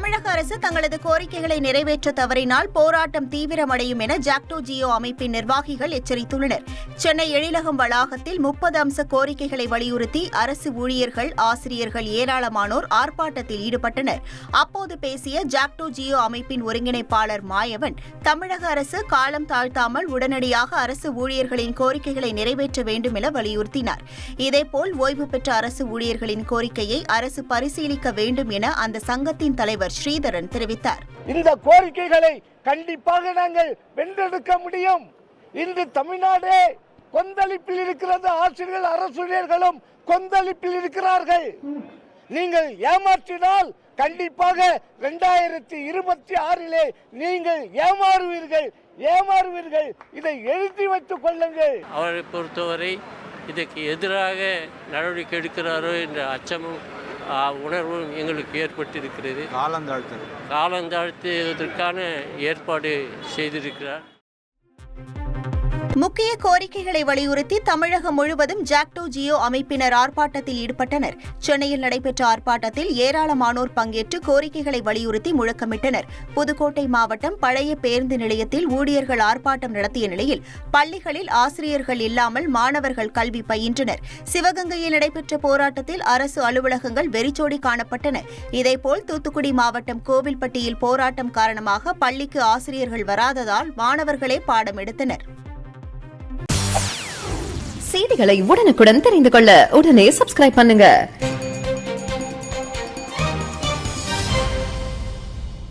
தமிழக அரசு தங்களது கோரிக்கைகளை நிறைவேற்ற தவறினால் போராட்டம் தீவிரமடையும் என ஜாக்டோ ஜியோ அமைப்பின் நிர்வாகிகள் எச்சரித்துள்ளனர். சென்னை எழிலகம் வளாகத்தில் 30 அம்ச கோரிக்கைகளை வலியுறுத்தி அரசு ஊழியர்கள், ஆசிரியர்கள் ஏராளமானோர் ஆர்ப்பாட்டத்தில் ஈடுபட்டனர். அப்போது பேசிய ஜாக்டோ ஜியோ அமைப்பின் ஒருங்கிணைப்பாளர் மாயவன், தமிழக அரசு காலம் தாழ்த்தாமல் உடனடியாக அரசு ஊழியர்களின் கோரிக்கைகளை நிறைவேற்ற வேண்டும் என வலியுறுத்தினார். இதேபோல் ஓய்வு பெற்ற அரசு ஊழியர்களின் கோரிக்கையை அரசு பரிசீலிக்க வேண்டும் என அந்த சங்கத்தின் தலைவர் ஸ்ரீதரன் தெரிவித்தார். இந்த கோரிக்கைகளை கண்டிப்பாக நாங்கள் வென்றெடுக்க முடியும். இன்று தமிழ்நாடு கொந்தளிப்பில் இருக்கிறது. ஆசிரியர்கள், அரசூழியர்களும் கொந்தளிப்பில் இருக்கிறார்கள். நீங்கள் ஏமாற்றினால் கண்டிப்பாக 2026 நீங்கள் ஏமாறுவீர்கள். இதை எழுதி வைத்துக் கொள்ளுங்கள். அவரை பொறுத்தவரை இதற்கு எதிராக நடவடிக்கை எடுக்கிறாரோ என்ற அச்சமும் உணர்வும் எங்களுக்கு ஏற்பட்டிருக்கிறது. காலந்தாழ்த்துவதற்கான ஏற்பாடு செய்திருக்கிறார். முக்கிய கோரிக்கைகளை வலியுறுத்தி தமிழகம் முழுவதும் ஜாக்டோ ஜியோ அமைப்பினர் ஆர்ப்பாட்டத்தில் ஈடுபட்டனர். சென்னையில் நடைபெற்ற ஆர்ப்பாட்டத்தில் ஏராளமானோர் பங்கேற்று கோரிக்கைகளை வலியுறுத்தி முழக்கமிட்டனர். புதுக்கோட்டை மாவட்டம் பழைய பேருந்து நிலையத்தில் ஊழியர்கள் ஆர்ப்பாட்டம் நடத்திய நிலையில் பள்ளிகளில் ஆசிரியர்கள் இல்லாமல் மாணவர்கள் கல்வி பயின்றனர். சிவகங்கையில் நடைபெற்ற போராட்டத்தில் அரசு அலுவலகங்கள் வெறிச்சோடி காணப்பட்டன. இதேபோல் தூத்துக்குடி மாவட்டம் கோவில்பட்டியில் போராட்டம் காரணமாக பள்ளிக்கு ஆசிரியர்கள் வராததால் மாணவர்களே பாடம் எடுத்தனர். செய்திகளை உடனுக்குடன் தெரிந்து கொள்ள உடனே சப்ஸ்கிரைப் பண்ணுங்க.